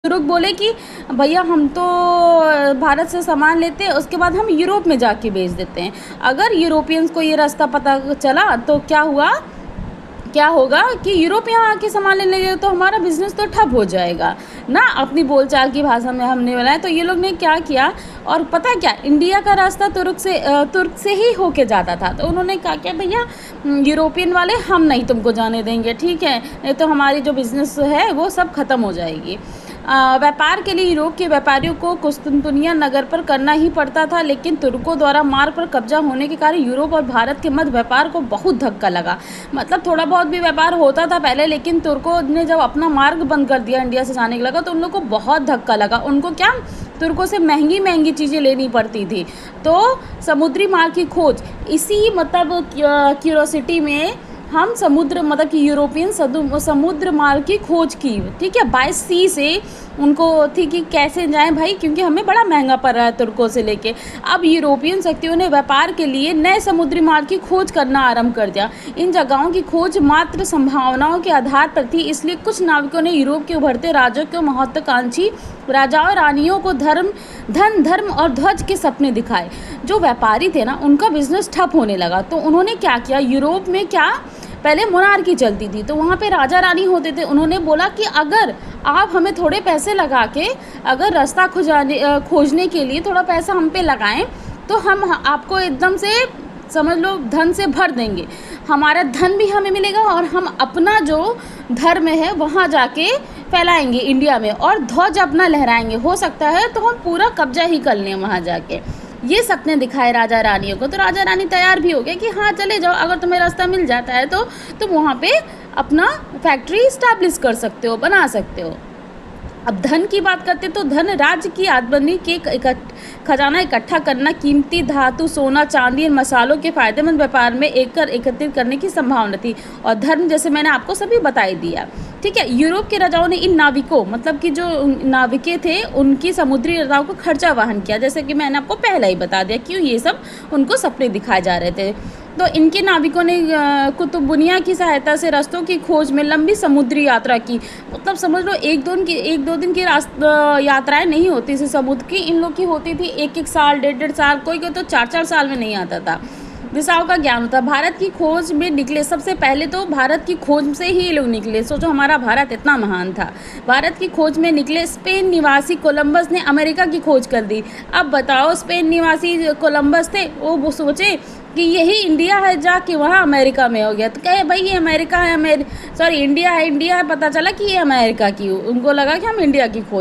लोग बोले कि भैया हम तो भारत से सामान लेते हैं, उसके बाद हम यूरोप में जाके बेच देते हैं। अगर यूरोपियंस को ये रास्ता पता चला तो क्या होगा कि यूरोप यहाँ आके सामान लेने लगे तो हमारा बिजनेस तो ठप हो जाएगा ना। अपनी बोलचाल की भाषा में हमने बोला है। तो ये लोग ने क्या किया, और पता है क्या, इंडिया का रास्ता तुर्क से ही होके जाता था। तो उन्होंने क्या किया, भैया यूरोपियन वाले हम नहीं तुमको जाने देंगे, ठीक है, नहीं तो हमारी जो बिज़नेस है वो सब ख़त्म हो जाएगी। व्यापार के लिए यूरोप के व्यापारियों को कुस्तुनतुनिया नगर पर करना ही पड़ता था, लेकिन तुर्कों द्वारा मार्ग पर कब्जा होने के कारण यूरोप और भारत के मध्य व्यापार को बहुत धक्का लगा। मतलब थोड़ा बहुत भी व्यापार होता था पहले, लेकिन तुर्कों ने जब अपना मार्ग बंद कर दिया इंडिया से जाने के लगा तो उन लोग को बहुत धक्का लगा। उनको क्या, तुर्कों से महंगी महंगी चीज़ें लेनी पड़ती थी। तो समुद्री मार्ग की खोज, इसी मतलब क्यूरोसिटी में हम समुद्र मतलब कि यूरोपियन समुद्र मार्ग की खोज की, ठीक है, बाय सी से उनको थी कि कैसे जाएं भाई, क्योंकि हमें बड़ा महंगा पड़ रहा है तुर्कों से लेके। अब यूरोपियन शक्तियों ने व्यापार के लिए नए समुद्री मार्ग की खोज करना आरंभ कर दिया। इन जगहों की खोज मात्र संभावनाओं के आधार पर थी, इसलिए कुछ नाविकों ने यूरोप के उभरते राज्यों को महत्वाकांक्षी राजाओं रानियों को धर्म और ध्वज के सपने दिखाए। जो व्यापारी थे ना, उनका बिजनेस ठप होने लगा। तो उन्होंने क्या किया, यूरोप में क्या पहले मोनार्की चलती थी, तो वहाँ पे राजा रानी होते थे। उन्होंने बोला कि अगर आप हमें थोड़े पैसे लगा के अगर रास्ता खोजने के लिए थोड़ा पैसा हम पे लगाएं तो हम आपको एकदम से समझ लो धन से भर देंगे। हमारा धन भी हमें मिलेगा और हम अपना जो धर्म है वहाँ जाके फैलाएंगे इंडिया में, और ध्वज अपना लहराएंगे। हो सकता है तो हम पूरा कब्जा ही कर लें वहाँ जाके। ये सपने दिखाए राजा रानियों को। तो राजा रानी तैयार भी हो गए कि हाँ चले जाओ, अगर तुम्हें रास्ता मिल जाता है तो तुम वहाँ पे अपना फैक्ट्री इस्टेब्लिश कर सकते हो, बना सकते हो। अब धन की बात करते तो धन राज्य की आमदनी के खजाना इकट्ठा करना, कीमती धातु सोना चांदी और मसालों के फायदेमंद व्यापार में एकत्रित करने की संभावना थी। और धर्म जैसे मैंने आपको सभी बताई दिया, ठीक है। यूरोप के राजाओं ने इन नाविकों मतलब कि जो नाविके थे उनकी समुद्री यात्राओं को खर्चा वहन किया, जैसे कि मैंने आपको पहले ही बता दिया क्यों ये सब उनको सपने दिखाए जा रहे थे। तो इनके नाविकों ने कुतुबुनिया की सहायता से रास्तों की खोज में लंबी समुद्री यात्रा की। मतलब समझ लो एक दो दिन की यात्राएं नहीं होती थी समुद्र की, इन लोग की होती थी 1-1 साल 1.5 साल, कोई तो 4-4 साल में नहीं आता था। दिशाओं का ज्ञान होता। भारत की खोज में निकले, सबसे पहले तो भारत की खोज से ही लोग निकले। सोचो हमारा भारत इतना महान था। भारत की खोज में निकले स्पेन निवासी कोलंबस ने अमेरिका की खोज कर दी। अब बताओ, स्पेन निवासी कोलंबस थे, वो सोचे कि यही इंडिया है, जाके वहाँ अमेरिका में हो गया। तो कहे भाई ये अमेरिका है, इंडिया है, पता चला कि ये अमेरिका की। उनको लगा कि हम इंडिया की खोज